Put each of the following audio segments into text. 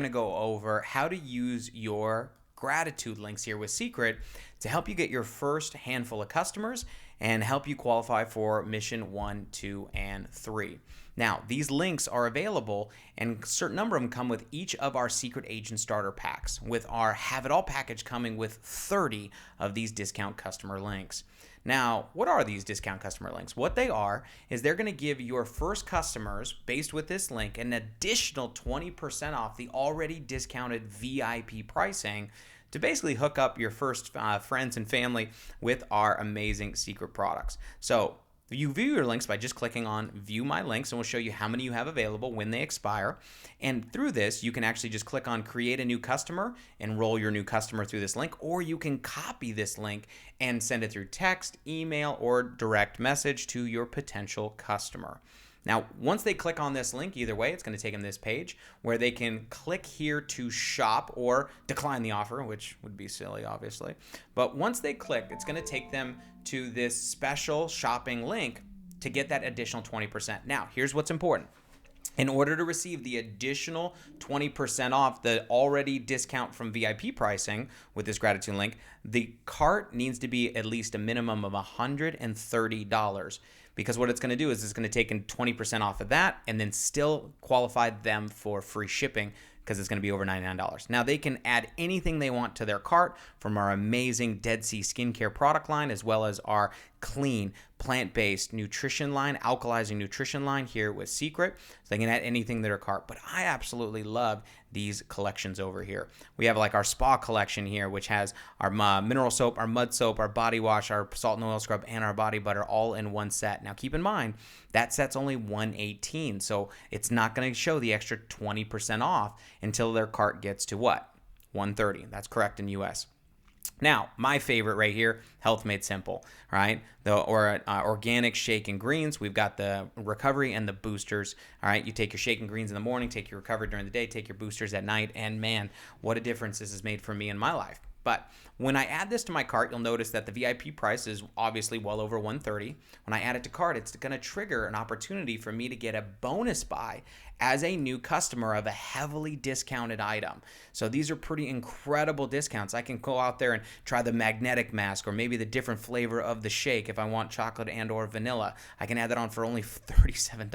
going to go over how to use your gratitude links here with Seacret to help you get your first handful of customers and help you qualify for mission 1, 2, and 3. Now, these links are available, and a certain number of them come with each of our Seacret Agent Starter Packs, with our Have It All package coming with 30 of these discount customer links. Now, what are these discount customer links? What they are is they're going to give your first customers, based with this link, an additional 20% off the already discounted VIP pricing to basically hook up your first friends and family with our amazing Seacret products. So you view your links by just clicking on View My Links, and we'll show you how many you have available, when they expire. And through this, you can actually just click on Create a New Customer, enroll your new customer through this link, or you can copy this link and send it through text, email, or direct message to your potential customer. Now, once they click on this link, either way, it's going to take them to this page where they can click here to shop or decline the offer, which would be silly, obviously. But once they click, it's going to take them to this special shopping link to get that additional 20%. Now, here's what's important. In order to receive the additional 20% off the already discount from VIP pricing with this gratitude link, the cart needs to be at least a minimum of $130, because what it's going to do is it's going to take in 20% off of that and then still qualify them for free shipping, because it's going to be over $99. Now, they can add anything they want to their cart from our amazing Dead Sea skincare product line, as well as our clean, plant-based nutrition line, alkalizing nutrition line here with Seacret. So they can add anything to their cart. But I absolutely love these collections over here. We have like our spa collection here, which has our mineral soap, our mud soap, our body wash, our salt and oil scrub, and our body butter all in one set. Now, keep in mind, that set's only $118, so it's not going to show the extra 20% off until their cart gets to what? $130. That's correct in US. Now, my favorite right here, Health Made Simple, right? The organic shake and greens. We've got the recovery and the boosters, all right? You take your shake and greens in the morning, take your recovery during the day, take your boosters at night, and man, what a difference this has made for me in my life. But when I add this to my cart, you'll notice that the VIP price is obviously well over $130. When I add it to cart, it's going to trigger an opportunity for me to get a bonus buy as a new customer of a heavily discounted item. So these are pretty incredible discounts. I can go out there and try the magnetic mask, or maybe the different flavor of the shake if I want chocolate and or vanilla. I can add that on for only $37.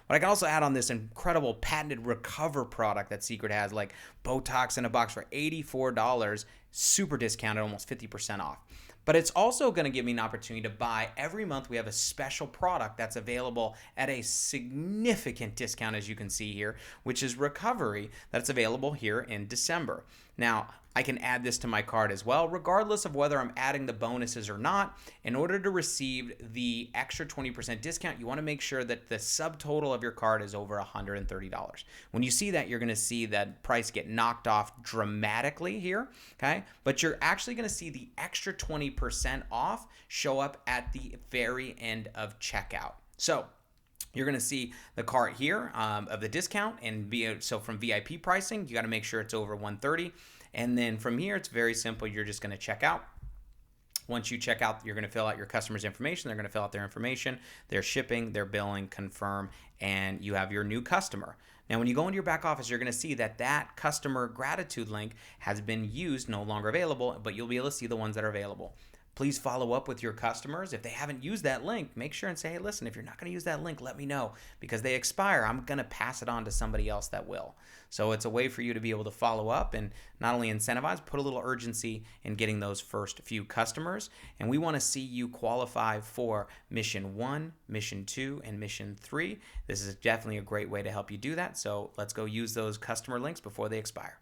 But I can also add on this incredible patented Recover product that Seacret has, like Botox in a box for $84, super discounted, almost 50% off. But it's also going to give me an opportunity to buy. Every month we have a special product that's available at a significant discount, as you can see here, which is Recovery, that's available here in December. Now, I can add this to my cart as well, regardless of whether I'm adding the bonuses or not. In order to receive the extra 20% discount, you want to make sure that the subtotal of your cart is over $130. When you see that, you're going to see that price get knocked off dramatically here, okay? But you're actually going to see the extra 20% off show up at the very end of checkout. So you're going to see the cart here of the discount, and so from VIP pricing, you got to make sure it's over $130. And then from here, it's very simple. You're just going to check out. Once you check out, you're going to fill out your customer's information. They're going to fill out their information, their shipping, their billing, confirm, and you have your new customer. Now, when you go into your back office, you're going to see that that customer gratitude link has been used, no longer available, but you'll be able to see the ones that are available. Please follow up with your customers. If they haven't used that link, make sure and say, hey, listen, if you're not going to use that link, let me know, because they expire. I'm going to pass it on to somebody else that will. So it's a way for you to be able to follow up and not only incentivize, put a little urgency in getting those first few customers. And we want to see you qualify for Mission 1, Mission 2, and Mission 3. This is definitely a great way to help you do that. So let's go use those customer links before they expire.